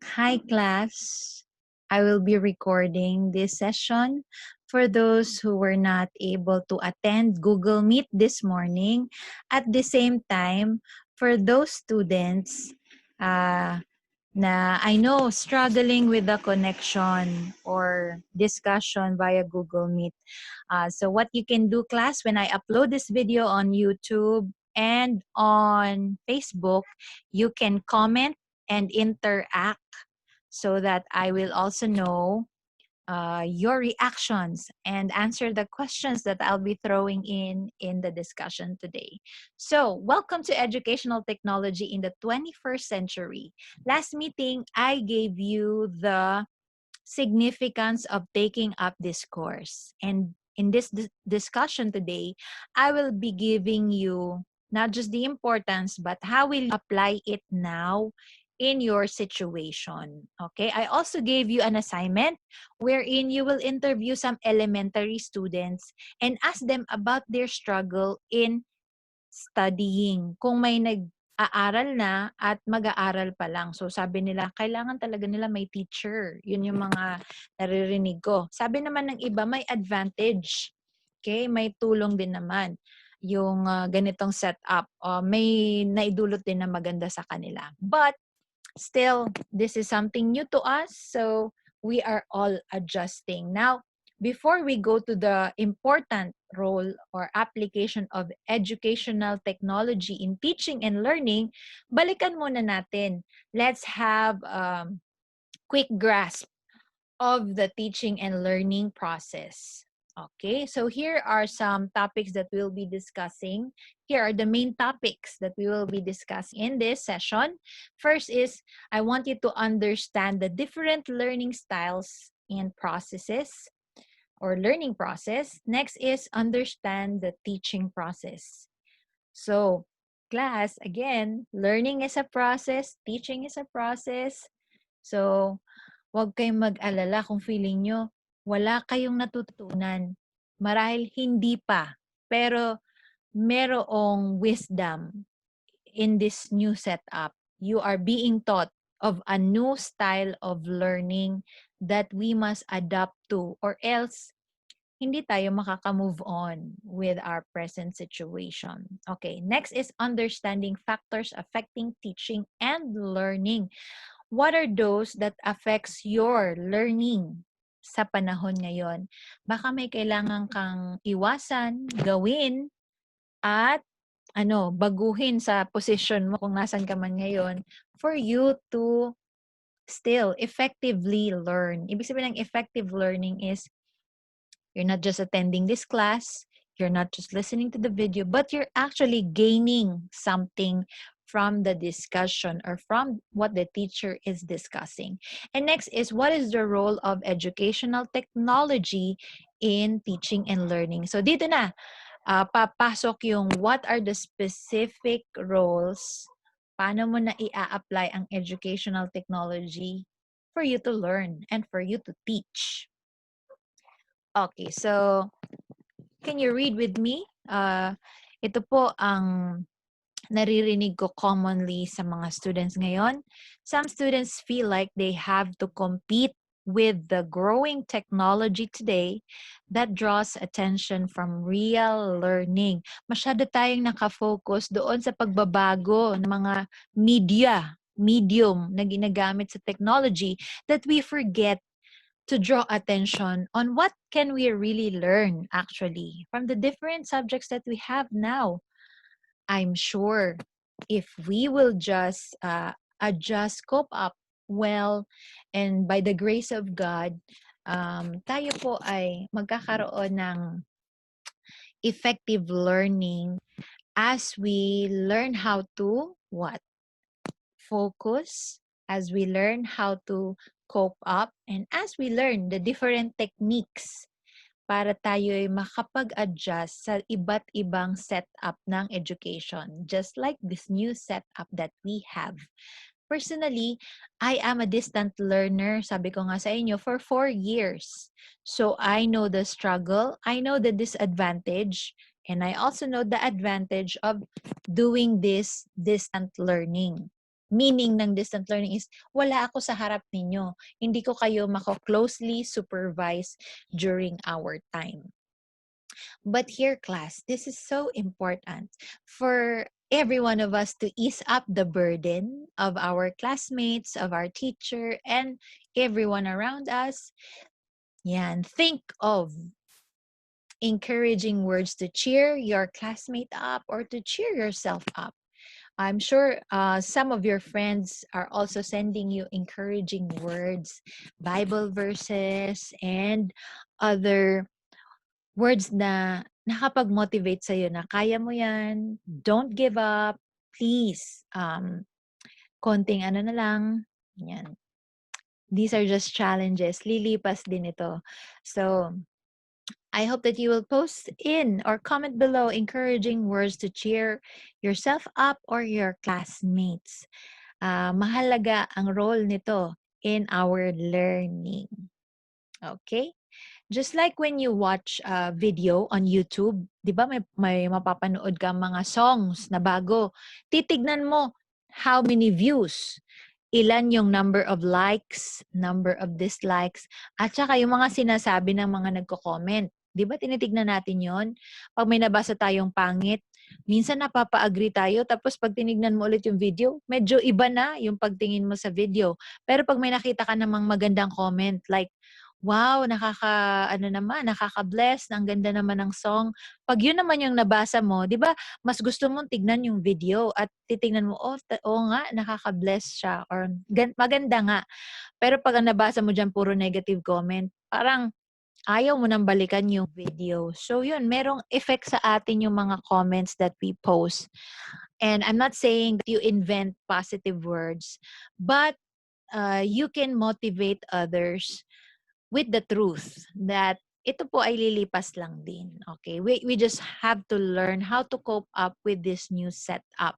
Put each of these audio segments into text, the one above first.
Hi, class. I will be recording this session for those who were not able to attend Google Meet this morning. At the same time, for those students na I know struggling with the connection or discussion via Google Meet. So what you can do, class, when I upload this video on YouTube and on Facebook, you can comment and interact so that I will also know your reactions and answer the questions that I'll be throwing in the discussion today. So, welcome to Educational Technology in the 21st Century. Last meeting, I gave you the significance of taking up this course. And in this discussion today, I will be giving you not just the importance, but how will you apply it now in your situation. Okay, I also gave you an assignment wherein you will interview some elementary students and ask them about their struggle in studying. Kung may nag-aaral na at mag-aaral pa lang. So sabi nila, kailangan talaga nila may teacher. Yun yung mga naririnig ko. Sabi naman ng iba, may advantage. Okay? May tulong din naman yung ganitong setup. May naidulot din na maganda sa kanila. But still, this is something new to us, so we are all adjusting. Now, before we go to the important role or application of educational technology in teaching and learning, balikan muna natin. Let's have quick grasp of the teaching and learning process. Okay, so here are some topics that we'll be discussing. Here are the main topics that we will be discussing in this session. First is, I want you to understand the different learning styles and processes or learning process. Next is understand the teaching process. So, class, again, learning is a process, teaching is a process. So, huwag kayong mag-alala kung feeling nyo wala kayong natutunan. Marahil hindi pa, pero merong wisdom in this new setup. You are being taught of a new style of learning that we must adapt to, or else hindi tayo makaka-move on with our present situation. Okay, next is understanding factors affecting teaching and learning. What are those that affects your learning sa panahon ngayon? Baka may kailangan kang iwasan, gawin, at baguhin sa position mo kung nasan ka man ngayon for you to still effectively learn. Ibig sabihin ng effective learning is you're not just attending this class, you're not just listening to the video, but you're actually gaining something from the discussion or from what the teacher is discussing. And next is, what is the role of educational technology in teaching and learning? So dito na, papasok yung what are the specific roles, paano mo na i-apply ang educational technology for you to learn and for you to teach. Okay, so can you read with me? Ito po ang naririnig ko commonly sa mga students ngayon. Some students feel like they have to compete with the growing technology today that draws attention from real learning. Masyado tayong nakafocus doon sa pagbabago ng mga medium na ginagamit sa technology that we forget to draw attention on what can we really learn actually from the different subjects that we have now. I'm sure if we will just adjust, cope up well, and by the grace of God, tayo po ay magkakaroon ng effective learning as we learn how to what? Focus, as we learn how to cope up, and as we learn the different techniques para tayo ay makapag-adjust sa iba't ibang setup ng education, just like this new setup that we have. Personally, I am a distant learner, sabi ko nga sa inyo, for 4 years. So I know the struggle, I know the disadvantage, and I also know the advantage of doing this distant learning. meaning ng distant learning is wala ako sa harap ninyo. Hindi ko kayo mako-closely supervise during our time. But here, class, this is so important for every one of us to ease up the burden of our classmates, of our teacher, and everyone around us. Yan, think of encouraging words to cheer your classmate up or to cheer yourself up. I'm sure some of your friends are also sending you encouraging words, Bible verses, and other words na nakapag-motivate sa'yo na kaya mo yan, don't give up, please. Konting ano na lang, yan. These are just challenges. Lilipas din ito. So, I hope that you will post in or comment below encouraging words to cheer yourself up or your classmates. Mahalaga ang role nito in our learning. Okay? Just like when you watch a video on YouTube, di ba may mapapanood ka mga songs na bago. Titignan mo how many views, ilan yung number of likes, number of dislikes, at saka yung mga sinasabi ng mga nagko-comment. Di ba tinitignan natin yon? Pag may nabasa tayong pangit, minsan napapa-agree tayo, tapos pag tinignan mo ulit yung video, medyo iba na yung pagtingin mo sa video. Pero pag may nakita ka namang magandang comment, like, wow, nakaka-bless, ang ganda naman ng song. Pag yun naman yung nabasa mo, di ba, mas gusto mong tignan yung video at titignan mo, oo nga, nakaka-bless siya or maganda nga. Pero pag ang nabasa mo dyan, puro negative comment, parang ayaw mo nang balikan yung video. So yun, merong effect sa atin yung mga comments that we post. And I'm not saying that you invent positive words, but you can motivate others with the truth that ito po ay lilipas lang din. Okay? We just have to learn how to cope up with this new setup.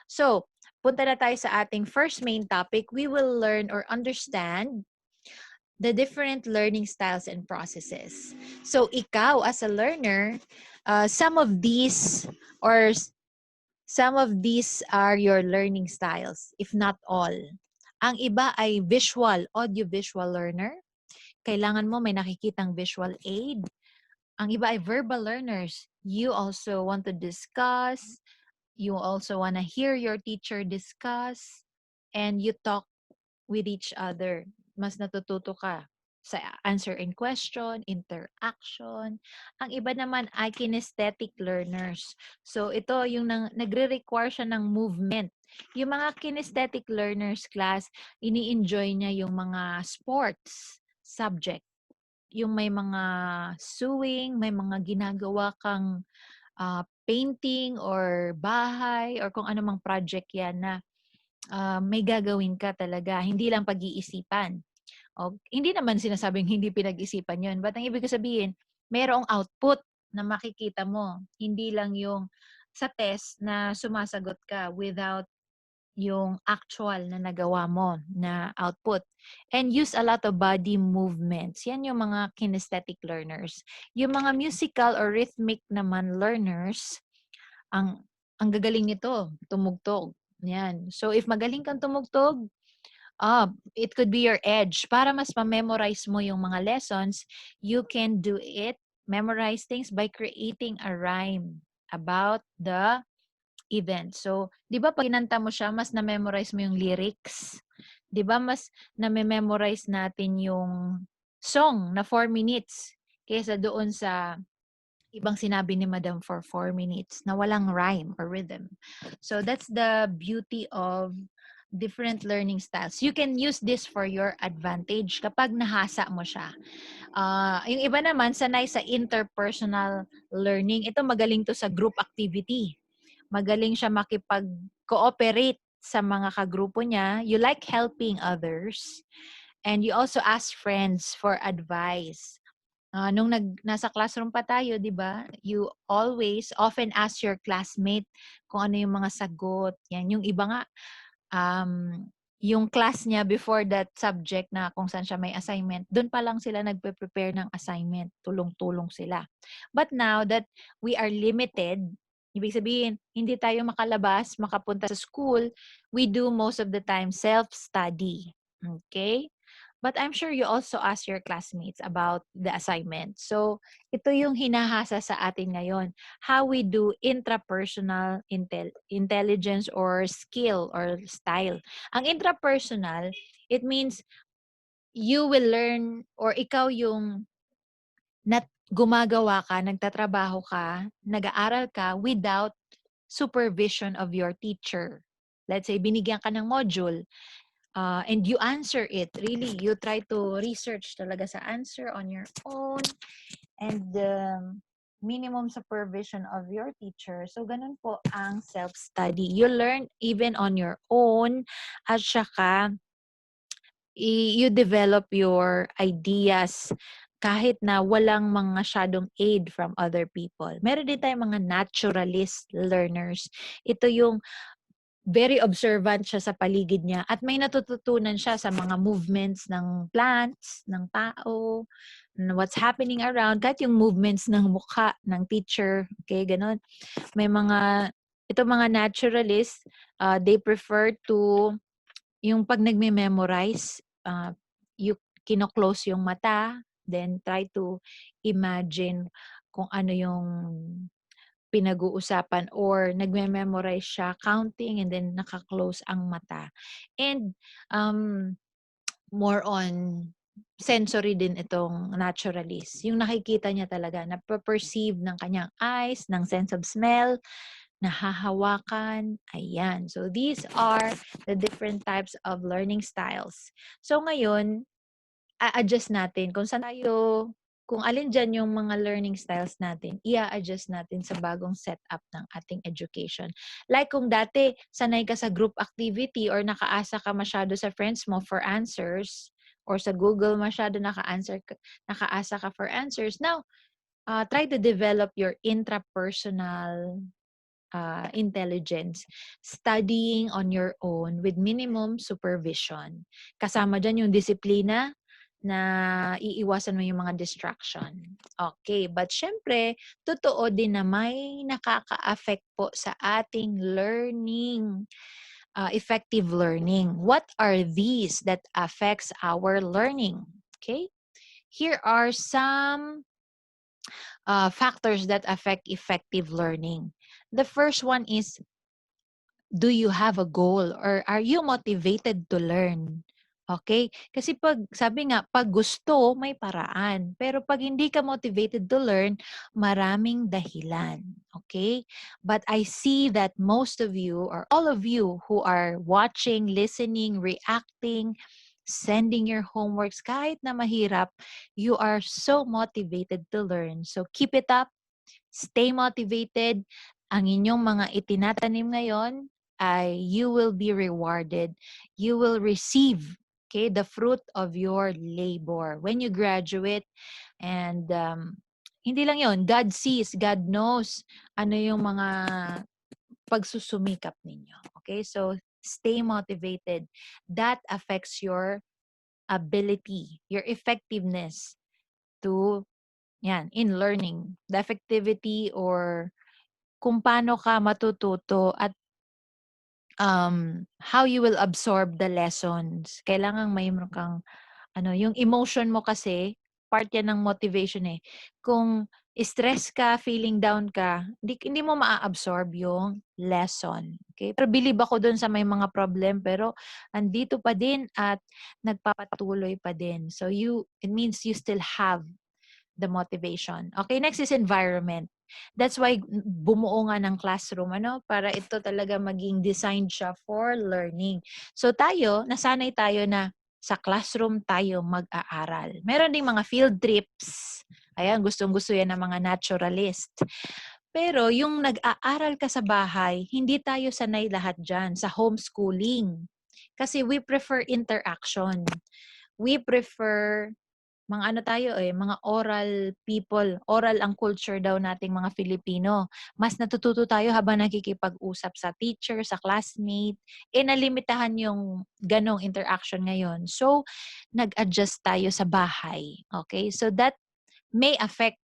So, punta na tayo sa ating first main topic. We will learn or understand the different learning styles and processes. So, ikaw as a learner, some of these are your learning styles, if not all. Ang iba ay visual, audio-visual learner. Kailangan mo may nakikitang visual aid. Ang iba ay verbal learners. You also want to discuss. You also want to hear your teacher discuss. And you talk with each other. Mas natututo ka sa answer and question, interaction. Ang iba naman ay kinesthetic learners. So ito yung nagre-require siya ng movement. Yung mga kinesthetic learners class, ini-enjoy niya yung mga sports subject. Yung may mga sewing, may mga ginagawa kang painting or bahay or kung anumang project yan na may gagawin ka talaga. Hindi lang pag-iisipan. Hindi naman sinasabing hindi pinag-isipan yun. But ang ibig sabihin, mayroong output na makikita mo. Hindi lang yung sa test na sumasagot ka without yung actual na nagawa mo na output. And use a lot of body movements. Yan yung mga kinesthetic learners. Yung mga musical or rhythmic naman learners, ang gagaling nito, tumugtog. Yan. So if magaling kang tumugtog, it could be your edge. Para mas ma-memorize mo yung mga lessons, you can do it, memorize things by creating a rhyme about the event. So, 'di ba pag kinanta mo siya, mas na-memorize mo yung lyrics? 'Di ba mas na-memorize natin yung song na 4 minutes kaysa doon sa ibang sinabi ni Madam for 4 minutes na walang rhyme or rhythm. So, that's the beauty of different learning styles. You can use this for your advantage kapag nahasa mo siya. Yung iba naman, sanay sa interpersonal learning. Ito magaling to sa group activity. Magaling siya makipag-cooperate sa mga kagrupo niya. You like helping others. And you also ask friends for advice. Nung nasa classroom pa tayo, di ba? You often ask your classmate kung ano yung mga sagot. Yan. Yung iba nga, yung class niya before that subject na kung saan siya may assignment, doon pa lang sila nagpe-prepare ng assignment. Tulong-tulong sila. But now that we are limited Ibig sabihin, hindi tayo makalabas, makapunta sa school. We do most of the time self-study. Okay? But I'm sure you also ask your classmates about the assignment. So, ito yung hinahasa sa atin ngayon. How we do intrapersonal intelligence or skill or style. Ang intrapersonal, it means you will learn or ikaw yung gumagawa ka, nagtatrabaho ka, nag-aaral ka without supervision of your teacher. Let's say, binigyan ka ng module, and you answer it. Really, you try to research talaga sa answer on your own and minimum supervision of your teacher. So, ganun po ang self-study. You learn even on your own at saka you develop your ideas kahit na walang mga masyadong aid from other people. Meron din tayong mga naturalist learners. Ito yung very observant siya sa paligid niya at may natututunan siya sa mga movements ng plants, ng tao, what's happening around, kahit yung movements ng mukha ng teacher, okay, ganun. May ito mga naturalists, they prefer to, yung pag nagme-memorize, you kino-close yung mata, then try to imagine kung ano yung pinag-uusapan or nagme-memorize siya, counting, and then naka-close ang mata. And more on sensory din itong naturalist. Yung nakikita niya talaga, na-perceive ng kanyang eyes, ng sense of smell, nahahawakan, ayan. So these are the different types of learning styles. So ngayon, a-adjust natin kung saan tayo, kung alin dyan yung mga learning styles natin, i-adjust natin sa bagong setup ng ating education. Like kung dati, sanay ka sa group activity or nakaasa ka masyado sa friends mo for answers, or sa Google masyado nakaasa ka for answers. Now, try to develop your intrapersonal intelligence, studying on your own with minimum supervision. Kasama dyan yung disiplina na iiwasan mo yung mga distraction. Okay, but syempre, totoo din na may nakaka-affect po sa ating learning, effective learning. What are these that affects our learning? Okay, here are some factors that affect effective learning. The first one is, do you have a goal or are you motivated to learn? Okay? Kasi sabi nga, pag gusto, may paraan. Pero pag hindi ka motivated to learn, maraming dahilan. Okay? But I see that most of you or all of you who are watching, listening, reacting, sending your homeworks, kahit na mahirap, you are so motivated to learn. So keep it up. Stay motivated. Ang inyong mga itinatanim ngayon ay you will be rewarded. You will receive, okay, the fruit of your labor when you graduate. And hindi lang yon, God sees, God knows ano yung mga pagsusumikap ninyo. Okay, so stay motivated. That affects your ability, your effectiveness to in learning. The effectivity or kung paano ka matututo at how you will absorb the lessons. Kailangan mayroon kang yung emotion mo kasi part yan ng motivation eh. Kung stress ka, feeling down ka, hindi mo maa-absorb yung lesson. Okay? Pero believe ako dun sa may mga problem pero andito pa din at nagpapatuloy pa din. So it means you still have the motivation. Okay, next is environment. That's why bumuo nga ng classroom, para ito talaga maging designed siya for learning. So nasanay tayo na sa classroom tayo mag-aaral. Meron ding mga field trips. Ayan, gustong-gusto yan ng mga naturalist. Pero yung nag-aaral ka sa bahay, hindi tayo sanay lahat dyan sa homeschooling. Kasi we prefer interaction. We prefer mga oral people. Oral ang culture daw nating mga Filipino. Mas natututo tayo habang nakikipag-usap sa teacher, sa classmate. Nalimitahan yung ganong interaction ngayon. So, nag-adjust tayo sa bahay. Okay? So, that may affect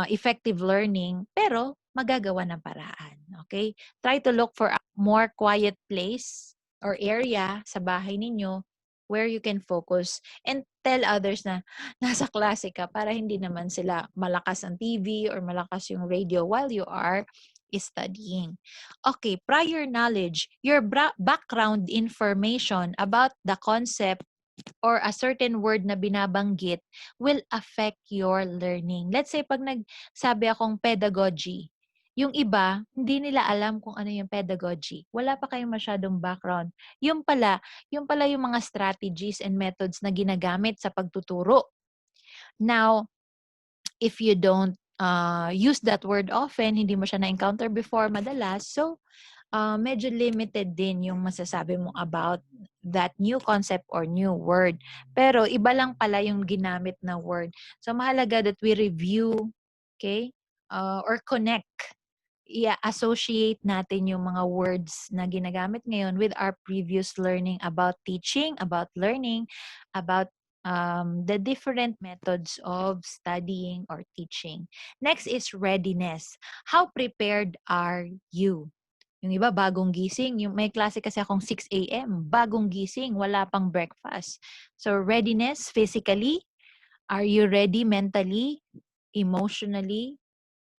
effective learning, pero magagawa ng paraan. Okay? Try to look for a more quiet place or area sa bahay ninyo where you can focus and tell others na nasa klase ka para hindi naman sila malakas ang TV or malakas yung radio while you are studying. Okay, prior knowledge, your background information about the concept or a certain word na binabanggit will affect your learning. Let's say pag nagsabi akong pedagogy, yung iba, hindi nila alam kung ano yung pedagogy. Wala pa kayong masyadong background. Yung pala yung mga strategies and methods na ginagamit sa pagtuturo. Now, if you don't use that word often, hindi mo siya na-encounter before madalas, so medyo limited din yung masasabi mo about that new concept or new word. Pero iba lang pala yung ginamit na word. So mahalaga that we review, okay? Or connect. I-associate natin yung mga words na ginagamit ngayon with our previous learning about teaching, about learning, about the different methods of studying or teaching. Next is readiness. How prepared are you? Yung iba, bagong gising. Yung may klase kasi akong 6 a.m. Bagong gising, wala pang breakfast. So, readiness physically. Are you ready mentally, emotionally?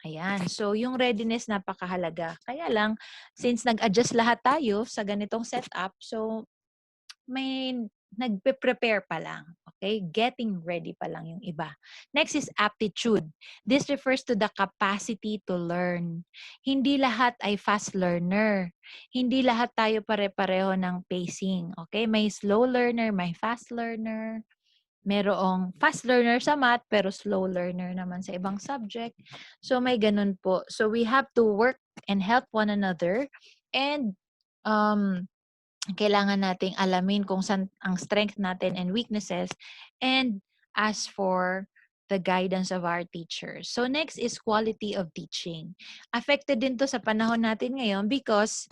Ayan. So, yung readiness napakahalaga. Kaya lang, since nag-adjust lahat tayo sa ganitong setup, so may nagpe-prepare pa lang. Okay? Getting ready pa lang yung iba. Next is aptitude. This refers to the capacity to learn. Hindi lahat ay fast learner. Hindi lahat tayo pare-pareho ng pacing. Okay? May slow learner, may fast learner. Merong fast learner sa math, pero slow learner naman sa ibang subject. So, may ganun po. So, we have to work and help one another. And, kailangan nating alamin kung saan ang strength natin and weaknesses and ask for the guidance of our teachers. So next is quality of teaching. Affected din to sa panahon natin ngayon because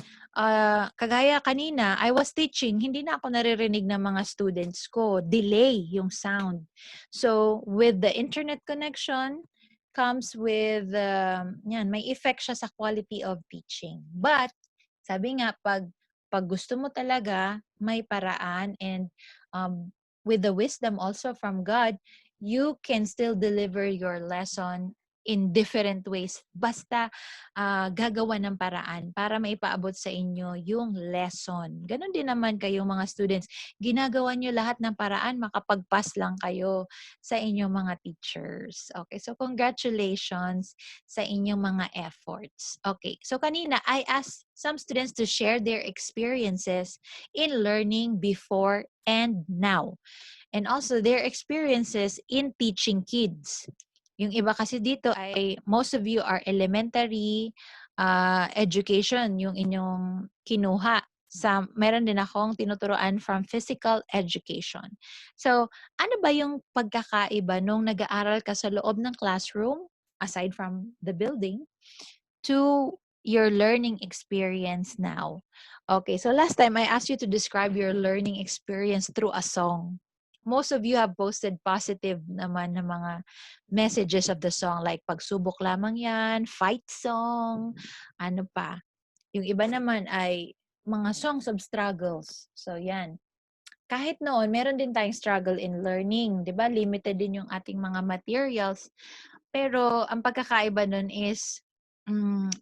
kagaya kanina, I was teaching, hindi na ako naririnig ng mga students ko. Delay yung sound. So with the internet connection, comes with, may effect siya sa quality of teaching. But, sabi nga, pag gusto mo talaga, may paraan and with the wisdom also from God, you can still deliver your lesson in different ways. Basta gagawa ng paraan para maipaabot sa inyo yung lesson. Ganon din naman kayo mga students. Ginagawa nyo lahat ng paraan, makapag-pass lang kayo sa inyong mga teachers. Okay, so congratulations sa inyong mga efforts. Okay, so kanina, I asked some students to share their experiences in learning before and now. And also their experiences in teaching kids. Yung iba kasi dito ay, most of you are elementary education, yung inyong kinuha. Meron din akong tinuturoan from physical education. So, ano ba yung pagkakaiba nung nag-aaral ka sa loob ng classroom, aside from the building, to your learning experience now? Okay, so last time I asked you to describe your learning experience through a song. Most of you have posted positive naman ng mga messages of the song, like pagsubok lamang yan, fight song, ano pa. Yung iba naman ay mga songs of struggles. So yan. Kahit noon, meron din tayong struggle in learning, 'di ba? Limited din yung ating mga materials. Pero ang pagkakaiba nun is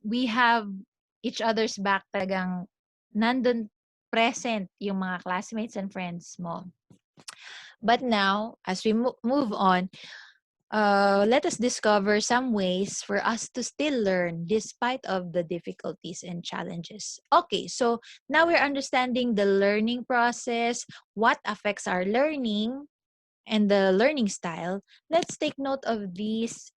we have each other's back, talagang nandun present yung mga classmates and friends mo. But now, as we move on, let us discover some ways for us to still learn despite of the difficulties and challenges. Okay, so now we're understanding the learning process, what affects our learning, and the learning style. Let's take note of these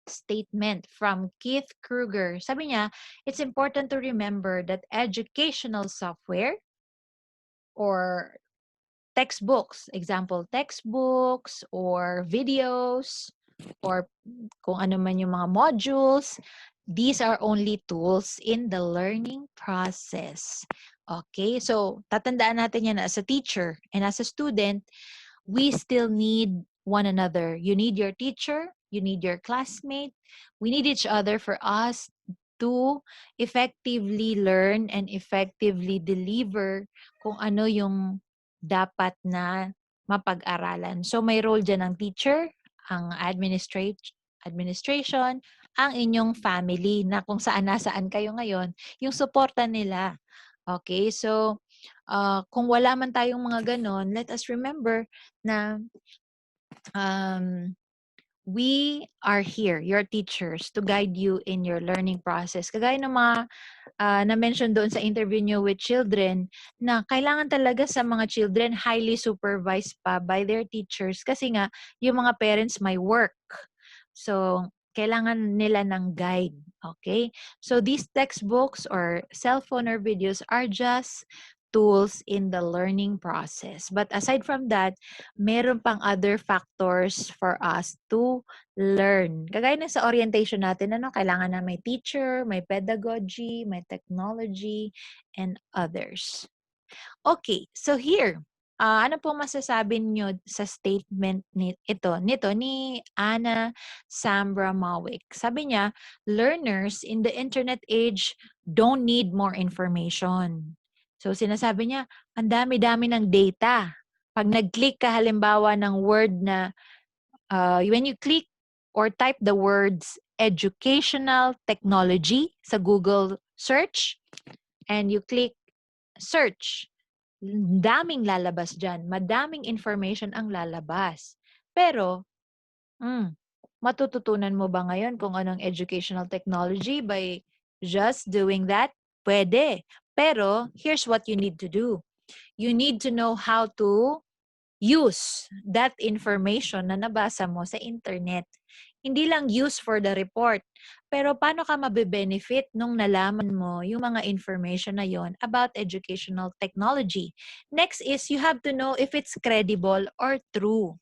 statement from Keith Kruger. Sabi niya, it's important to remember that educational software or textbooks, example, textbooks or videos or kung ano man yung mga modules, these are only tools in the learning process. Okay, so tatandaan natin yan as a teacher and as a student, we still need one another. You need your teacher, you need your classmate. We need each other for us to effectively learn and effectively deliver kung ano yung dapat na mapag-aralan. So may role dyan ng teacher, ang administration, ang inyong family na kung saan nasaan kayo ngayon, yung suporta nila. Okay, so kung wala man tayong mga ganon, let us remember na we are here, your teachers, to guide you in your learning process. Kagaya ng mga na-mention doon sa interview nyo with children, na kailangan talaga sa mga children, highly supervised pa by their teachers kasi nga, yung mga parents may work. So, kailangan nila ng guide. Okay? So, these textbooks or cell phone or videos are just tools in the learning process. But aside from that, meron pang other factors for us to learn. Kagaya na sa orientation natin, kailangan na may teacher, may pedagogy, may technology, and others. Okay, so here, ano po masasabi niyo sa statement nito ni Anna Sambramowick? Sabi niya, learners in the internet age don't need more information. So sinasabi niya, ang dami-dami ng data. Pag nag-click ka halimbawa ng word na, when you click or type the words educational technology sa Google search, and you click search, daming lalabas dyan. Madaming information ang lalabas. Pero, matututunan mo ba ngayon kung anong educational technology by just doing that? Pwede. Pero, here's what you need to do. You need to know how to use that information na nabasa mo sa internet. Hindi lang use for the report, pero paano ka mabe-benefit nung nalaman mo yung mga information na yon about educational technology. Next is you have to know if it's credible or true.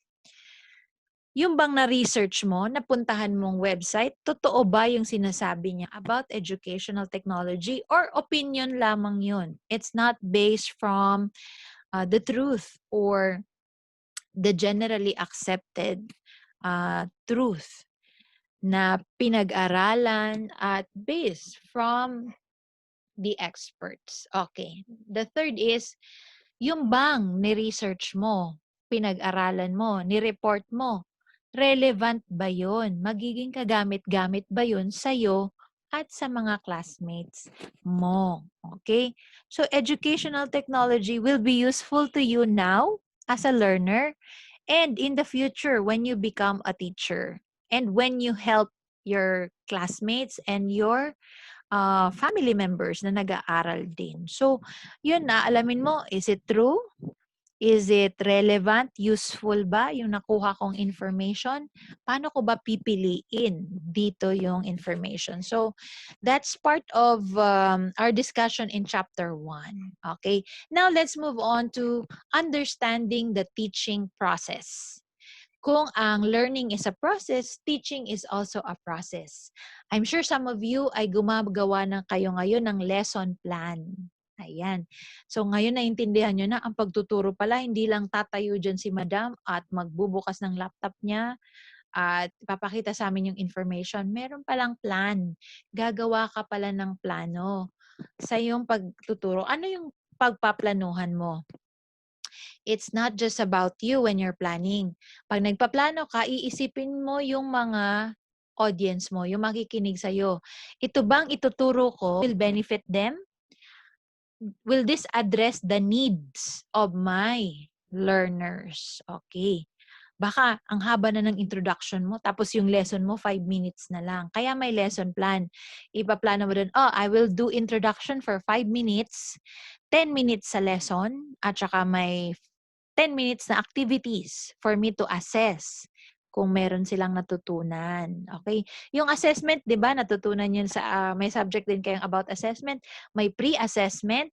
Yung bang na-research mo, napuntahan mong website, totoo ba yung sinasabi niya about educational technology or opinion lamang yun? It's not based from the truth or the generally accepted truth na pinag-aralan at based from the experts. Okay. The third is, yung bang ni-research mo, pinag-aralan mo, ni-report mo, relevant ba yun? Magiging kagamit-gamit ba yun sa'yo at sa mga classmates mo? Okay? So, educational technology will be useful to you now as a learner and in the future when you become a teacher and when you help your classmates and your family members na nag-aaral din. So, yun na, alamin mo, is it true? Is it relevant? Useful ba yung nakuha kong information? Paano ko ba pipiliin dito yung information? So, that's part of our discussion in chapter 1. Okay? Now, let's move on to understanding the teaching process. Kung ang learning is a process, teaching is also a process. I'm sure some of you ay gumagawa na kayo ngayon ng lesson plan. Ayan. So ngayon naintindihan nyo na ang pagtuturo pala, hindi lang tatayo dyan si madam at magbubukas ng laptop niya at ipapakita sa amin yung information. Meron palang plan. Gagawa ka pala ng plano sa iyong pagtuturo. Ano yung pagpaplanuhan mo? It's not just about you when you're planning. Pag nagpaplano ka, iisipin mo yung mga audience mo, yung makikinig sa'yo. Ito bang ituturo ko will benefit them? Will this address the needs of my learners? Okay. Baka ang haba na ng introduction mo, tapos yung lesson mo 5 minutes na lang. Kaya may lesson plan. Ipaplano mo dun, I will do introduction for 5 minutes, 10 minutes sa lesson, at saka may 10 minutes na activities for me to assess kung meron silang natutunan. Okay? Yung assessment, di ba, natutunan yun sa, may subject din kayong about assessment. May pre-assessment,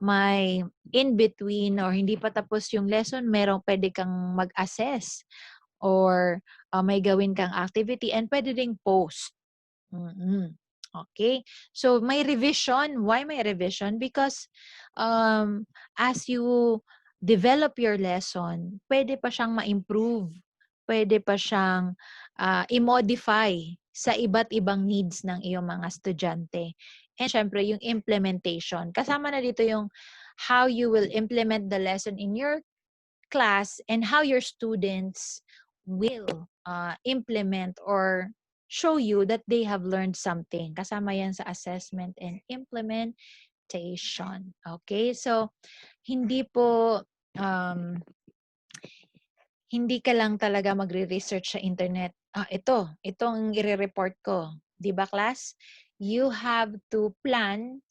may in-between or hindi pa tapos yung lesson, merong pwede kang mag-assess or may gawin kang activity and pwede ding post. Okay. So, may revision. Why may revision? Because as you develop your lesson, pwede pa siyang ma-improve. Pwede pa siyang i-modify sa iba't ibang needs ng iyong mga estudyante. And syempre, yung implementation. Kasama na dito yung how you will implement the lesson in your class and how your students will implement or show you that they have learned something. Kasama yan sa assessment and implementation. Okay? So, hindi po hindi ka lang talaga magre-research sa internet. Itong i-report ko. 'Di ba, class? You have to plan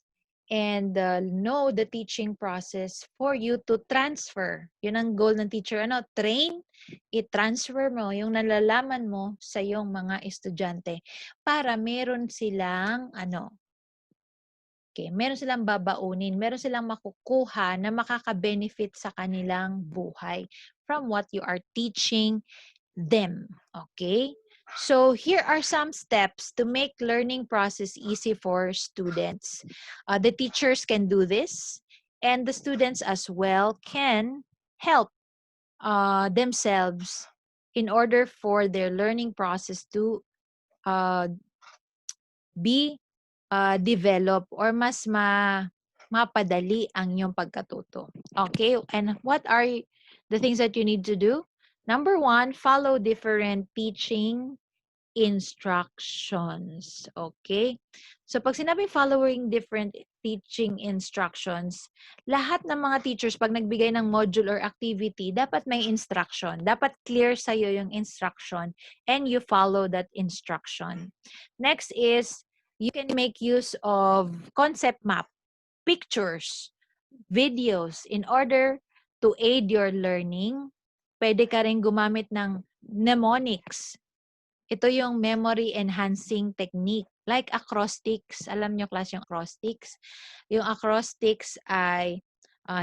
and know the teaching process for you to transfer. Yun ang goal ng teacher. Train, i-transfer mo yung nalalaman mo sa iyong mga estudyante para meron silang meron silang babaunin, meron silang makukuha na makaka-benefit sa kanilang buhay from what you are teaching them. Okay? So here are some steps to make learning process easy for students. The teachers can do this, and the students as well can help themselves in order for their learning process to be develop or mas mapadali ang iyong pagkatuto. Okay? And what are the things that you need to do? Number 1, follow different teaching instructions. Okay? So, pag sinabing following different teaching instructions, lahat ng mga teachers, pag nagbigay ng module or activity, dapat may instruction. Dapat clear sa'yo yung instruction and you follow that instruction. Next is, you can make use of concept map, pictures, videos in order to aid your learning. Pwede ka rin gumamit ng mnemonics. Ito yung memory enhancing technique. Like acrostics. Alam nyo, class, yung acrostics. Yung acrostics ay,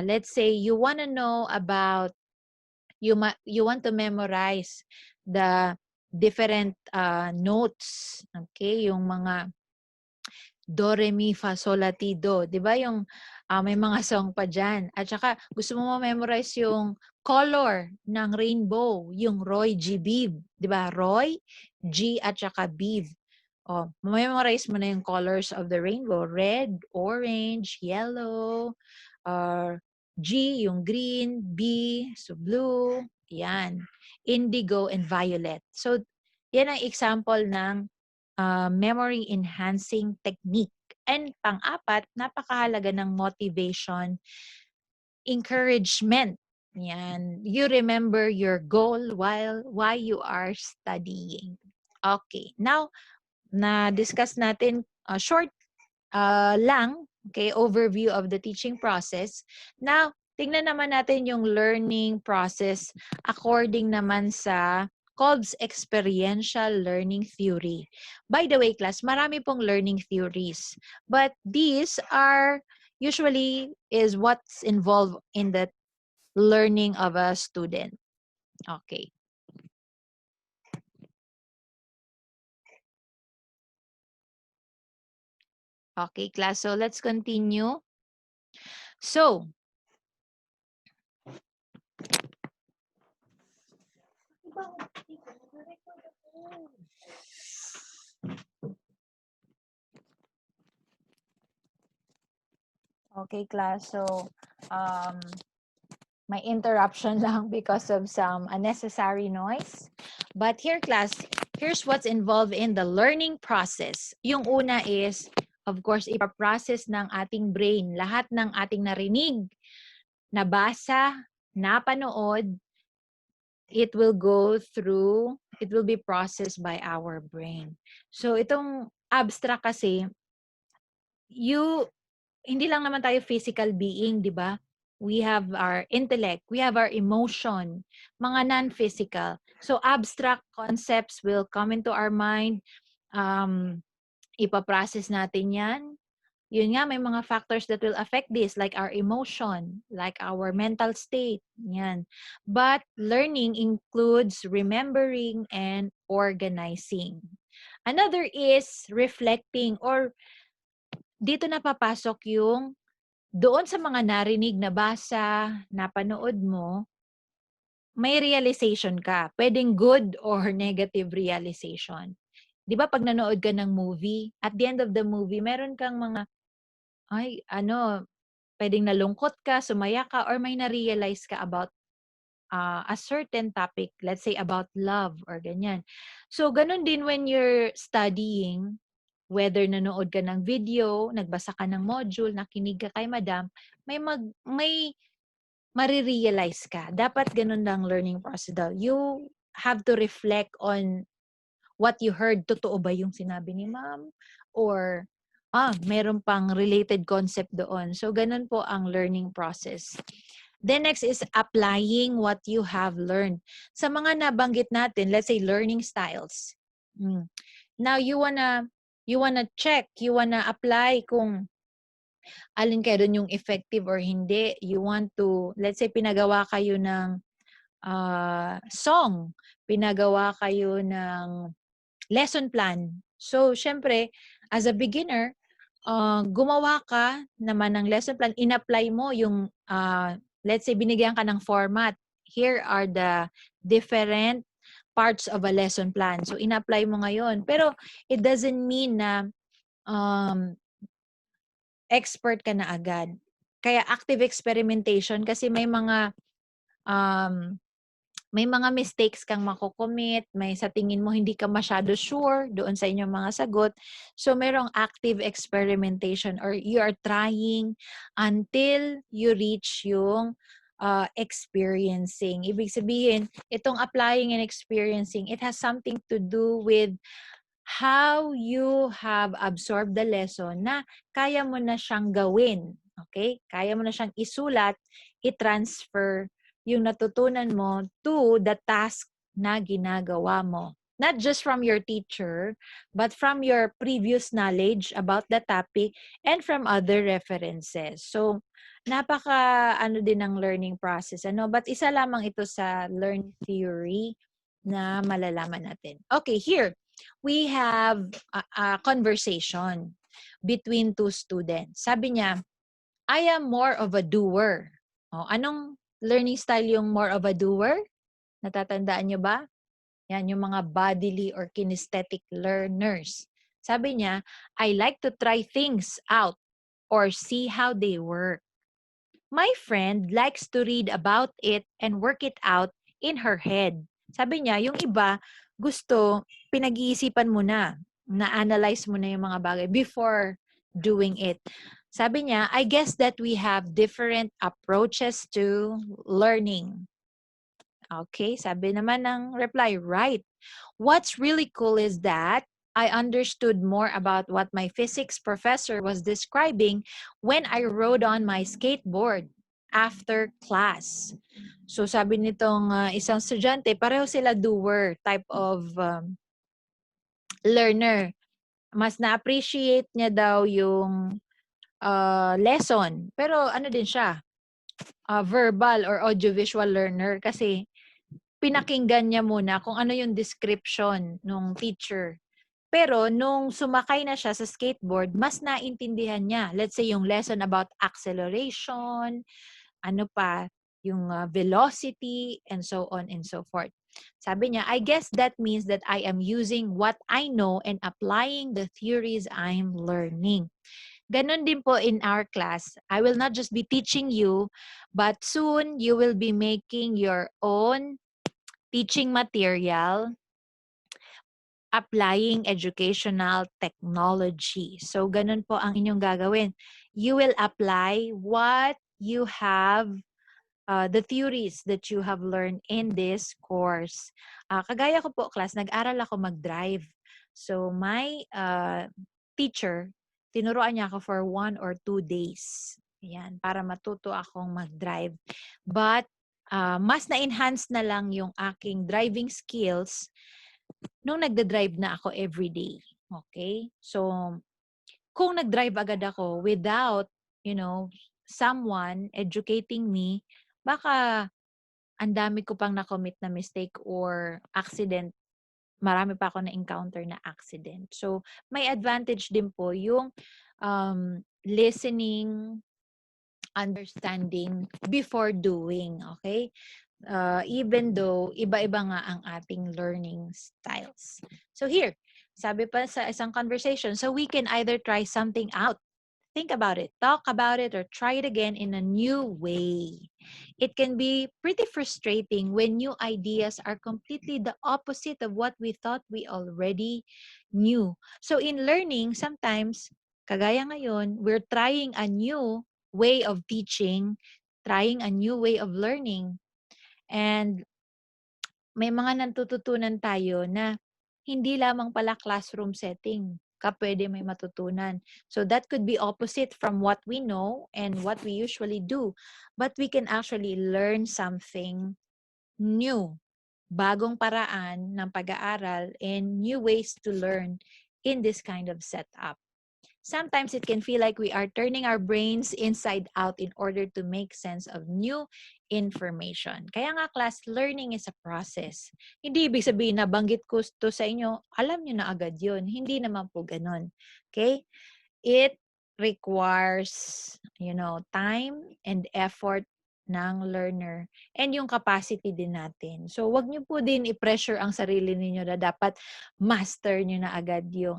let's say, you want to know about, you want to memorize the different notes. Okay? Yung mga do, re, mi, fa, sol, la, ti, do. Di ba yung may mga song pa dyan. At saka gusto mo ma-memorize yung color ng rainbow, yung Roy, G, Biv. Di ba? Roy, G, at saka Biv. Memorize mo na yung colors of the rainbow. Red, orange, yellow, G, yung green, B, so blue, yan. Indigo, and violet. So, yan ang example ng memory enhancing technique. And pang-apat, napakahalaga ng motivation, encouragement. Yan. You remember your goal why you are studying. Okay. Now, na-discuss natin short lang, okay, overview of the teaching process. Now, tingnan naman natin yung learning process according naman sa Kolb's experiential learning theory. By the way, class, marami pong learning theories. But these are usually is what's involved in the learning of a student. Okay. Okay, class. So let's continue. So, okay, class. So, may interruption lang because of some unnecessary noise. But here, class, here's what's involved in the learning process. Yung una is, of course, ipaprocess ng ating brain. Lahat ng ating narinig, nabasa, napanood, it will be processed by our brain. So, itong abstract kasi, hindi lang naman tayo physical being, di ba? We have our intellect, we have our emotion, mga non-physical. So, abstract concepts will come into our mind. Ipaprocess natin yan. Yun nga, may mga factors that will affect this, like our emotion, like our mental state. Yan. But learning includes remembering and organizing. Another is reflecting, or dito na papasok yung doon sa mga narinig, nabasa, napanood mo, may realization ka. Pwedeng good or negative realization. 'Di ba 'pag nanood ka ng movie, at the end of the movie meron kang mga, ay ano, pwedeng nalungkot ka, sumaya ka, or may na-realize ka about a certain topic, let's say about love or ganyan. So, ganun din when you're studying, whether nanood ka ng video, nagbasa ka ng module, nakinig ka kay madam, may marirealize ka. Dapat ganun lang learning process daw. You have to reflect on what you heard. Totoo ba yung sinabi ni ma'am? Or, meron pang related concept doon. So, ganun po ang learning process. Then next is applying what you have learned. Sa mga nabanggit natin, let's say learning styles. Now, you wanna check, you wanna apply kung alin kayo dun yung effective or hindi. You want to, let's say pinagawa kayo ng song, pinagawa kayo ng lesson plan. So, syempre, as a beginner, gumawa ka naman ng lesson plan, in-apply mo yung, let's say, binigyan ka ng format. Here are the different parts of a lesson plan. So, in-apply mo ngayon. Pero, it doesn't mean na expert ka na agad. Kaya active experimentation kasi um, may mga mistakes kang makocommit, may sa tingin mo hindi ka masyado sure doon sa inyong mga sagot. So, merong active experimentation or you are trying until you reach yung experiencing. Ibig sabihin, itong applying and experiencing, it has something to do with how you have absorbed the lesson na kaya mo na siyang gawin. Okay? Kaya mo na siyang isulat, i-transfer yung natutunan mo to the task na ginagawa mo. Not just from your teacher, but from your previous knowledge about the topic and from other references. So, napaka ano din ng learning process. But isa lamang ito sa learn theory na malalaman natin. Okay, here we have a conversation between two students. Sabi niya, I am more of a doer. Anong learning style yung more of a doer? Natatandaan niyo ba? Yan, yung mga bodily or kinesthetic learners. Sabi niya, I like to try things out or see how they work. My friend likes to read about it and work it out in her head. Sabi niya, yung iba, gusto, pinag-iisipan mo na-analyze mo na yung mga bagay before doing it. Sabi niya, I guess that we have different approaches to learning. Okay, sabi naman ng reply, right. What's really cool is that I understood more about what my physics professor was describing when I rode on my skateboard after class. So sabi nitong isang estudyante, pareho sila doer type of learner. Mas na-appreciate niya daw yung lesson. Pero ano din siya, verbal or audiovisual learner kasi pinakinggan niya muna kung ano yung description ng teacher. Pero nung sumakay na siya sa skateboard, mas naintindihan niya. Let's say yung lesson about acceleration, ano pa, yung velocity, and so on and so forth. Sabi niya, I guess that means that I am using what I know and applying the theories I'm learning. Ganon din po in our class. I will not just be teaching you, but soon you will be making your own teaching material, applying educational technology. So, ganun po ang inyong gagawin. You will apply what you have, the theories that you have learned in this course. Kagaya ko po, class, nag-aral ako mag-drive. So, my teacher, tinuruan niya ako for 1 or 2 days. Ayan, para matuto akong mag-drive. But, mas na-enhance na lang yung aking driving skills nung nagda-drive na ako everyday. Okay? So, kung nag-drive agad ako without, someone educating me, baka ang dami ko pang na-commit na mistake or accident. Marami pa ako na-encounter na accident. So, may advantage din po yung listening, understanding before doing. Okay? even though iba-iba nga ang ating learning styles. So here, sabi pa sa isang conversation, so we can either try something out, think about it, talk about it, or try it again in a new way. It can be pretty frustrating when new ideas are completely the opposite of what we thought we already knew. So in learning, sometimes, kagaya ngayon, we're trying a new way of teaching, trying a new way of learning. And may mga natututunan tayo na hindi lamang pala classroom setting ka pwede may matutunan. So that could be opposite from what we know and what we usually do. But we can actually learn something new, bagong paraan ng pag-aaral and new ways to learn in this kind of setup. Sometimes it can feel like we are turning our brains inside out in order to make sense of new information. Kaya nga class, learning is a process. Hindi ibig sabihin na banggit ko to sa inyo, alam nyo na agad yun. Hindi naman po ganun. Okay? It requires, time and effort ng learner and yung capacity din natin. So, wag nyo po din i-pressure ang sarili niyo na dapat master nyo na agad yung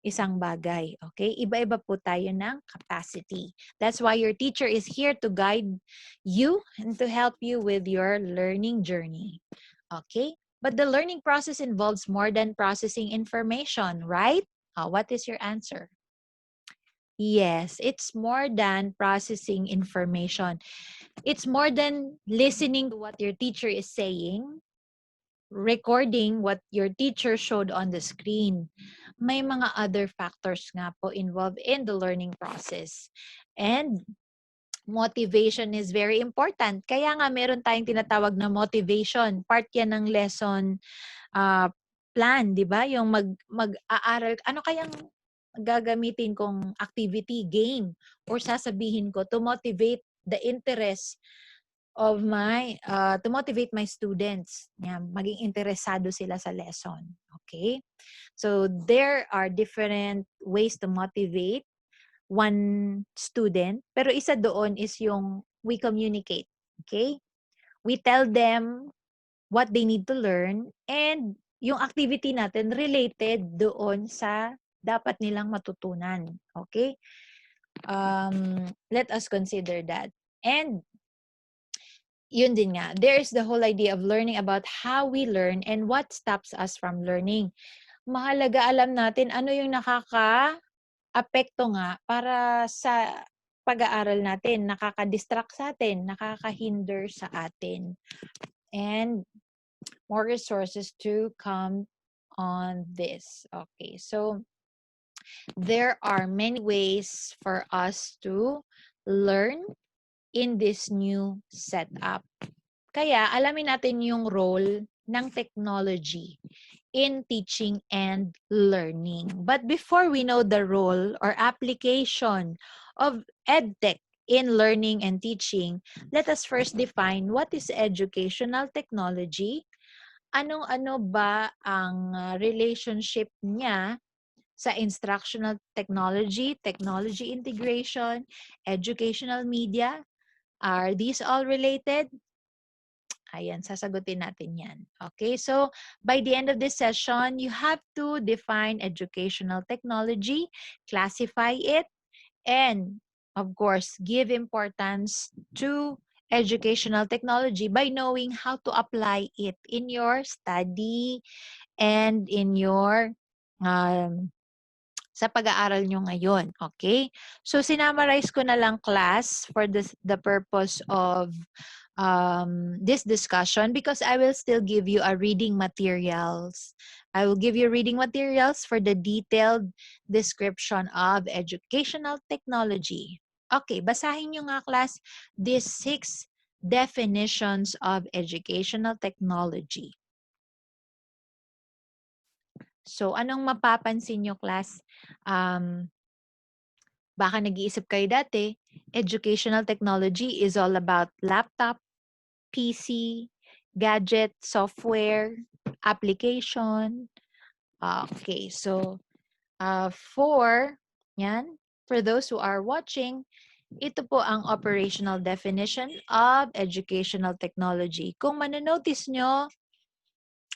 isang bagay. Okay? Iba-iba po tayo ng capacity. That's why your teacher is here to guide you and to help you with your learning journey. Okay? But the learning process involves more than processing information, right? What is your answer? Yes, it's more than processing information. It's more than listening to what your teacher is saying, recording what your teacher showed on the screen. May mga other factors nga po involved in the learning process. And motivation is very important. Kaya nga meron tayong tinatawag na motivation. Part yan ng lesson plan, di ba? Yung mag-aaral, ano kayang gagamitin kong activity, game, or sasabihin ko to motivate the interest of to motivate my students. Yan, maging interesado sila sa lesson. Okay? So, there are different ways to motivate one student. Pero isa doon is yung we communicate. Okay? We tell them what they need to learn and yung activity natin related doon sa dapat nilang matutunan. Okay? Let us consider that. And yun din nga, there's the whole idea of learning about how we learn and what stops us from learning. Mahalaga alam natin ano yung nakaka-apekto nga para sa pag-aaral natin, nakaka-distract sa atin, nakaka-hinder sa atin. And more resources to come on this. Okay, so there are many ways for us to learn in this new setup. Kaya alamin natin yung role ng technology in teaching and learning. But before we know the role or application of EdTech in learning and teaching, let us first define what is educational technology. Anong-ano ba ang relationship niya sa instructional technology, technology integration, educational media? Are these all related? Ayan, sasagutin natin yan. Okay, so by the end of this session, you have to define educational technology, classify it, and of course, give importance to educational technology by knowing how to apply it in your study and in your sa pag-aaral nyo ngayon. Okay? So, sinamarize ko na lang class for the purpose of this discussion because I will still give you a reading materials. I will give you reading materials for the detailed description of educational technology. Okay, basahin nyo nga class these 6 definitions of educational technology. So, anong mapapansin nyo, class? Baka nag-iisip kayo dati, educational technology is all about laptop, PC, gadget, software, application. Okay, so for those who are watching, Ito po ang operational definition of educational technology. Kung manonotice nyo,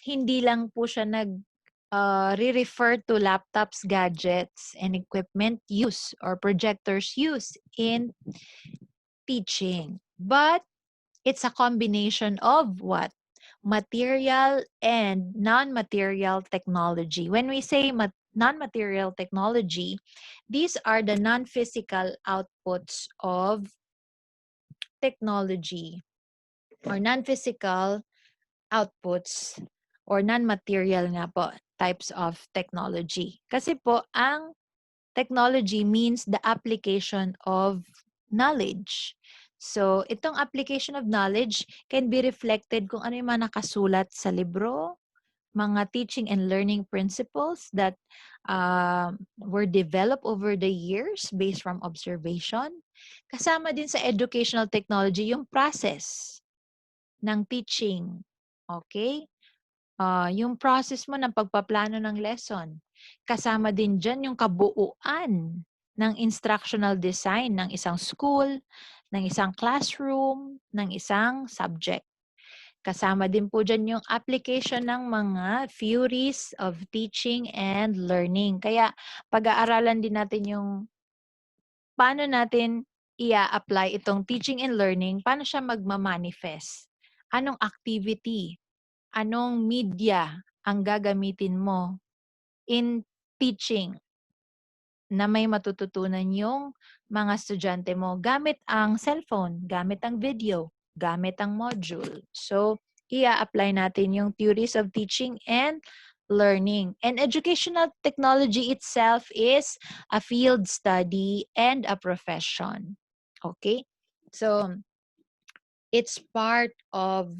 hindi lang po siya re-refer to laptops, gadgets, and equipment use or projectors use in teaching. But it's a combination of what? Material and non-material technology. When we say non-material technology, these are the non-physical outputs of technology or non-physical outputs or non-material nga po types of technology. Kasi po, ang technology means the application of knowledge. So, itong application of knowledge can be reflected kung ano yung mga nakasulat sa libro, mga teaching and learning principles that were developed over the years based from observation. Kasama din sa educational technology yung process ng teaching. Okay? Yung process mo ng pagpaplano ng lesson. Kasama din dyan yung kabuuan ng instructional design ng isang school, ng isang classroom, ng isang subject. Kasama din po dyan yung application ng mga theories of teaching and learning. Kaya pag-aaralan din natin yung paano natin i-apply itong teaching and learning, paano siya magmamanifest. Anong activity, anong media ang gagamitin mo in teaching na may matututunan yung mga estudyante mo gamit ang cellphone, gamit ang video, gamit ang module. So, i-apply natin yung theories of teaching and learning. And educational technology itself is a field study and a profession. Okay? So, it's part of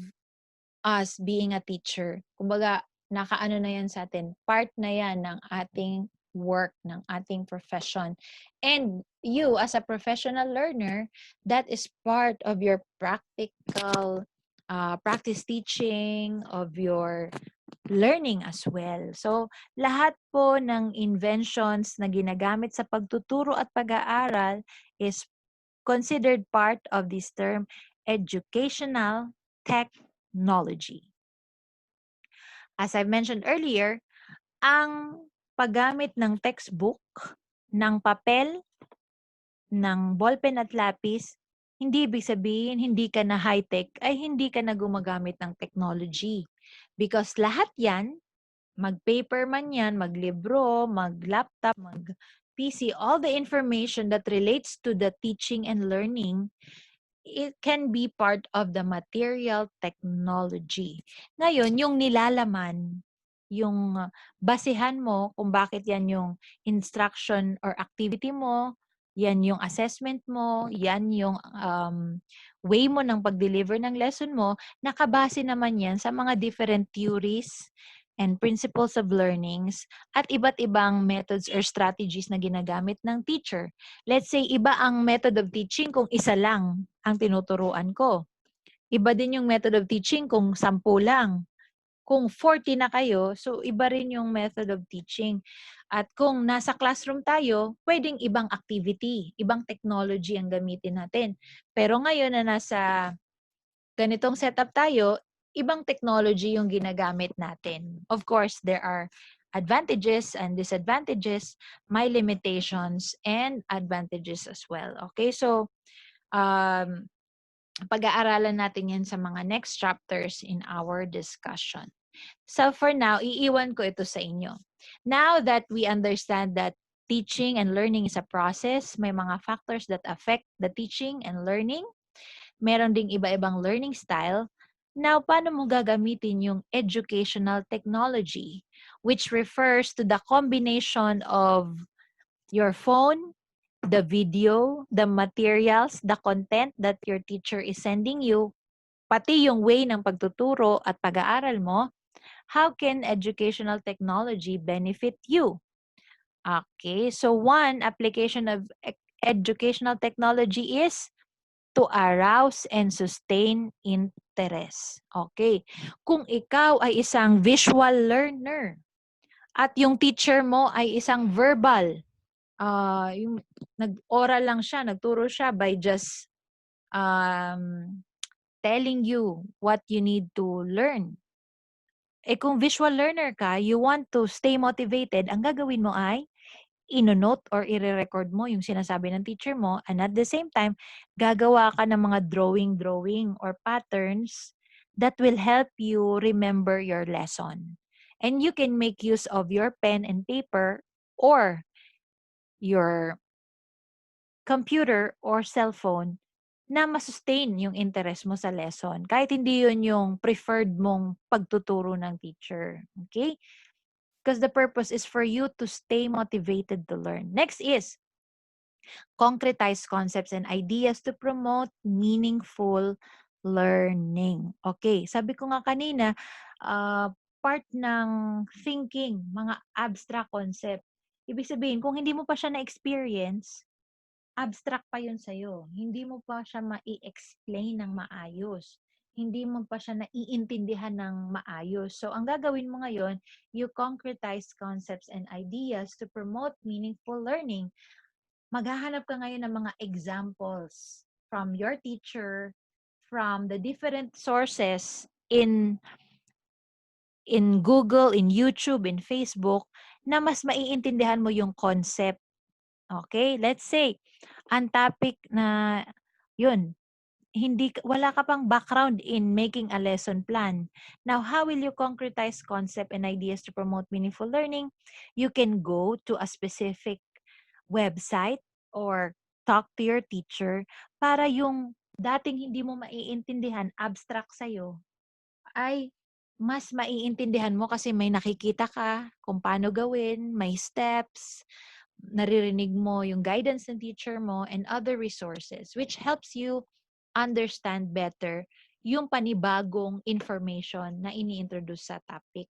us being a teacher. Kumbaga, nakaano na yan sa atin. Part na yan ng ating work, ng ating profession. And you, as a professional learner, that is part of your practical practice teaching, of your learning as well. So, lahat po ng inventions na ginagamit sa pagtuturo at pag-aaral is considered part of this term, educational technology. As I mentioned earlier, ang paggamit ng textbook, ng papel, ng ballpen at lapis, hindi ibig sabihin hindi ka na high-tech ay hindi ka na gumagamit ng technology. Because lahat yan, mag-paper man yan, mag-libro, mag-laptop, mag-PC, all the information that relates to the teaching and learning, it can be part of the material technology. Ngayon, yung nilalaman, yung basihan mo kung bakit yan yung instruction or activity mo, yan yung assessment mo, yan yung way mo ng pag-deliver ng lesson mo, nakabase naman yan sa mga different theories and principles of learnings at iba't ibang methods or strategies na ginagamit ng teacher. Let's say, iba ang method of teaching kung isa lang ang tinuturuan ko. Iba din yung method of teaching kung 10 lang. Kung 40 na kayo, so iba rin yung method of teaching. At kung nasa classroom tayo, pwedeng ibang activity, ibang technology ang gamitin natin. Pero ngayon na nasa ganitong setup tayo, ibang technology yung ginagamit natin. Of course, there are advantages and disadvantages, may limitations and advantages as well. Okay, so pag-aaralan natin yan sa mga next chapters in our discussion. So for now, iiwan ko ito sa inyo. Now that we understand that teaching and learning is a process, may mga factors that affect the teaching and learning, meron ding iba-ibang learning style. Now, paano mo gagamitin yung educational technology, which refers to the combination of your phone, the video, the materials, the content that your teacher is sending you, pati yung way ng pagtuturo at pag-aaral mo. How can educational technology benefit you? Okay, so one application of educational technology is to arouse and sustain interest. Okay. Kung ikaw ay isang visual learner at yung teacher mo ay isang verbal yung nag-oral lang siya, nagturo siya by just telling you what you need to learn. Kung visual learner ka, you want to stay motivated, ang gagawin mo ay ino-note or ire-record mo yung sinasabi ng teacher mo, and at the same time, gagawa ka ng mga drawing or patterns that will help you remember your lesson. And you can make use of your pen and paper or your computer or cellphone na masustain yung interest mo sa lesson. Kahit hindi yun yung preferred mong pagtuturo ng teacher. Okay? Because the purpose is for you to stay motivated to learn. Next is concretize concepts and ideas to promote meaningful learning. Okay, sabi ko nga kanina, part ng thinking, mga abstract concept. Ibig sabihin, kung hindi mo pa siya na-experience, abstract pa yun sa'yo. Hindi mo pa siya ma-explain ng maayos. Hindi mo pa siya naiintindihan ng maayos. So, ang gagawin mo ngayon, you concretize concepts and ideas to promote meaningful learning. Maghahanap ka ngayon ng mga examples from your teacher, from the different sources in Google, in YouTube, in Facebook, na mas maiintindihan mo yung concept. Okay? Let's say, ang topic na yun, wala ka pang background in making a lesson plan. Now, how will you concretize concept and ideas to promote meaningful learning? You can go to a specific website or talk to your teacher para yung dating hindi mo maiintindihan, abstract sa'yo, ay mas maiintindihan mo kasi may nakikita ka kung paano gawin, may steps, naririnig mo yung guidance ng teacher mo and other resources which helps you understand better yung panibagong information na ini-introduce sa topic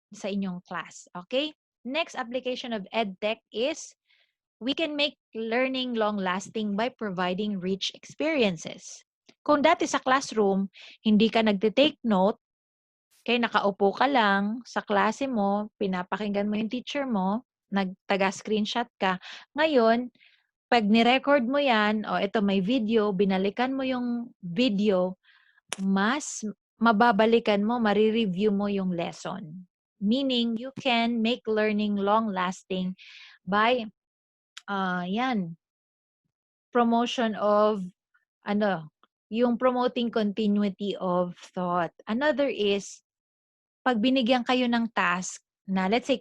sa inyong class. Okay? Next application of EdTech is we can make learning long-lasting by providing rich experiences. Kung dati sa classroom, hindi ka nagte-take note, kaya nakaupo ka lang sa klase mo, pinapakinggan mo yung teacher mo, nagtaga-screenshot ka. Ngayon, pag ni-record mo yan, o ito may video, binalikan mo yung video, mas mababalikan mo, marireview mo yung lesson. Meaning, you can make learning long-lasting by promotion of yung promoting continuity of thought. Another is pag binigyan kayo ng task na let's say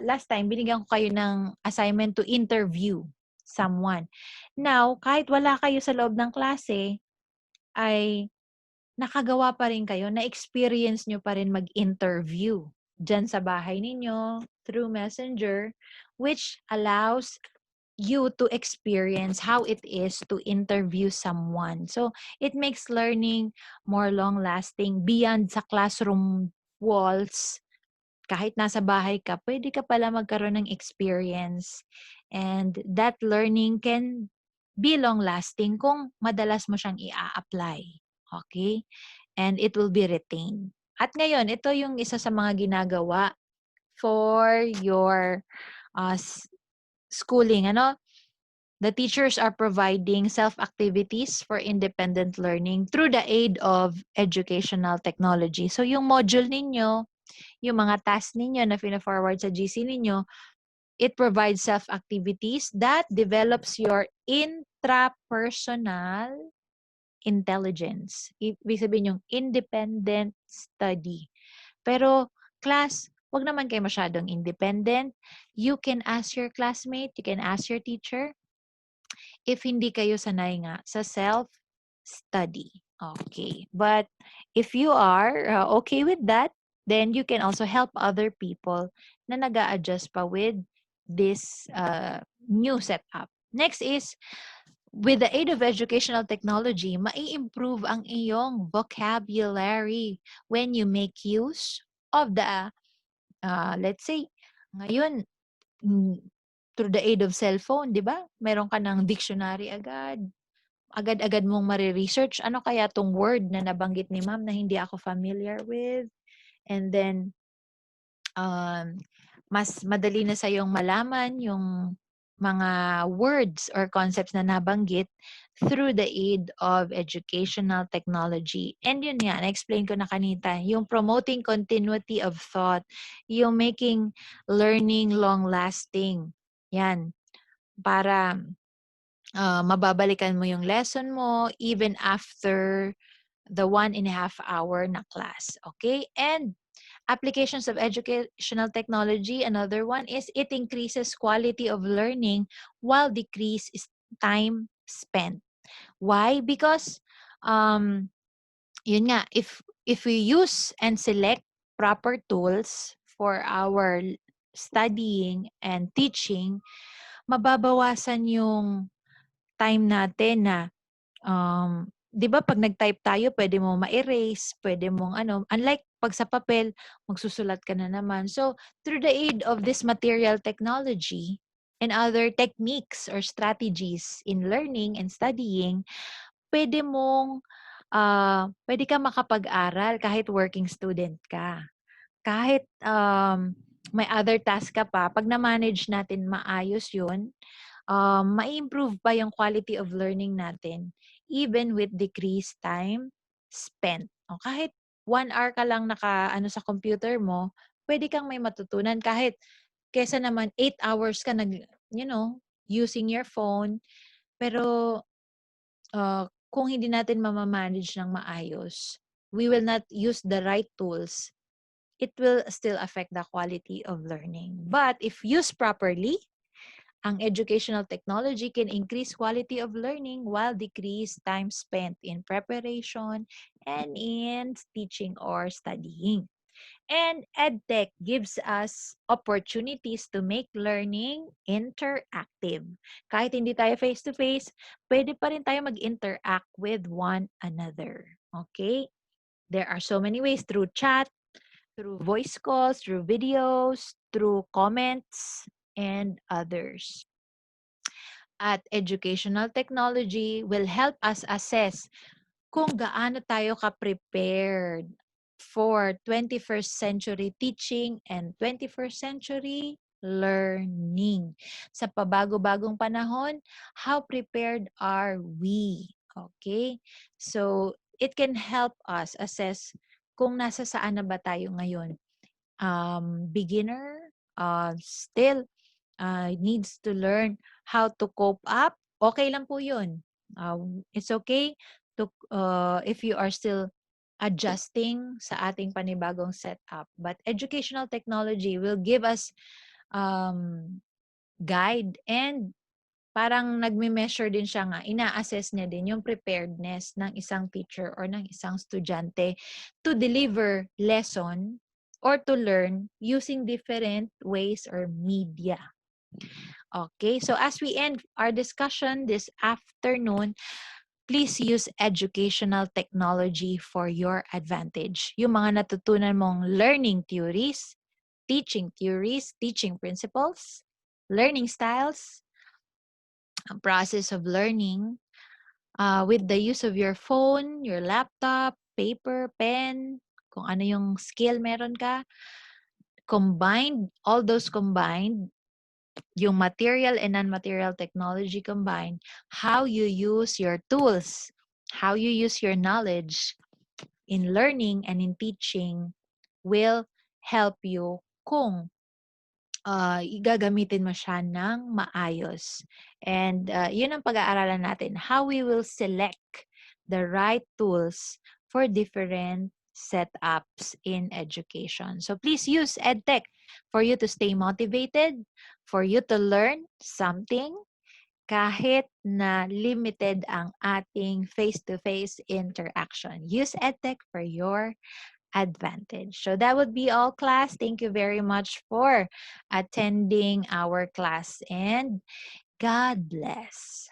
last time binigyan ko kayo ng assignment to interview someone. Now, kahit wala kayo sa loob ng klase ay nakagawa pa rin kayo, na-experience nyo pa rin mag-interview dyan sa bahay ninyo through Messenger, which allows you to experience how it is to interview someone. So, it makes learning more long-lasting beyond sa classroom walls. Kahit nasa bahay ka, pwede ka pala magkaroon ng experience. And that learning can be long-lasting kung madalas mo siyang i-apply. Okay? And it will be retained. At ngayon, ito yung isa sa mga ginagawa for your schooling. The teachers are providing self-activities for independent learning through the aid of educational technology. So, yung module ninyo, yung mga tasks ninyo na fina-forward sa GC ninyo, it provides self-activities that develops your intrapersonal intelligence. Ibig sabihin yung independent study. Pero, class, wag naman kayo masyadong independent. You can ask your classmate, you can ask your teacher, if hindi kayo sanay nga sa self-study. Okay. But if you are okay with that, then you can also help other people na nag-a-adjust pa with this new setup. Next is, with the aid of educational technology, mai-improve ang iyong vocabulary when you make use of the, let's say, ngayon, through the aid of cellphone, di ba? Meron ka ng dictionary agad. Agad-agad mong mariresearch, ano kaya tong word na nabanggit ni ma'am na hindi ako familiar with? And then, mas madali na sa'yong malaman yung mga words or concepts na nabanggit through the aid of educational technology. And yun nga, na-explain ko na kanita, yung promoting continuity of thought, yung making learning long-lasting. Yan, para mababalikan mo yung lesson mo even after the 1.5 hour na class. Okay? And applications of educational technology, another one is it increases quality of learning while decrease is time spent. Why? Because yun nga, if we use and select proper tools for our studying and teaching, mababawasan yung time natin na 'di ba 'pag nag-type tayo pwede mo ma-erase, pwede mong ano, unlike 'pag sa papel, magsusulat ka na naman. So, through the aid of this material technology and other techniques or strategies in learning and studying, pwede mong, pwede kang makapag-aral kahit working student ka. Kahit, may other task ka pa, 'pag na-manage natin maayos 'yun, ma-improve pa yung quality of learning natin even with decreased time spent. O kahit 1 hour ka lang naka-ano sa computer mo, pwede kang may matutunan kahit kesa naman 8 hours ka using your phone. Pero kung hindi natin mama-manage ng maayos, we will not use the right tools, it will still affect the quality of learning. But if used properly, ang educational technology can increase quality of learning while decrease time spent in preparation and in teaching or studying. And EdTech gives us opportunities to make learning interactive. Kahit hindi tayo face-to-face, pwede pa rin tayo mag-interact with one another. Okay? There are so many ways through chat, through voice calls, through videos, through comments, and others. At educational technology will help us assess kung gaano tayo ka-prepared for 21st century teaching and 21st century learning. Sa pabago-bagong panahon, how prepared are we? Okay? So, it can help us assess kung nasa saan na ba tayo ngayon. Beginner, still needs to learn how to cope up, okay lang po yun. It's okay to if you are still adjusting sa ating panibagong setup. But educational technology will give us guide and parang nagme-measure din siya nga, ina-assess niya din yung preparedness ng isang teacher or ng isang estudyante to deliver lesson or to learn using different ways or media. Okay, so as we end our discussion this afternoon, please use educational technology for your advantage. Yung mga natutunan mong learning theories, teaching principles, learning styles, ang process of learning with the use of your phone, your laptop, paper, pen, kung ano yung skill meron ka, all those combined, yung material and non-material technology combined, how you use your tools, how you use your knowledge in learning and in teaching will help you kung gagamitin mo siya ng maayos. And yun ang pag-aaralan natin, how we will select the right tools for different setups in education. So please use EdTech for you to stay motivated, for you to learn something, kahit na limited ang ating face-to-face interaction. Use EdTech for your advantage. So that would be all, class. Thank you very much for attending our class and God bless.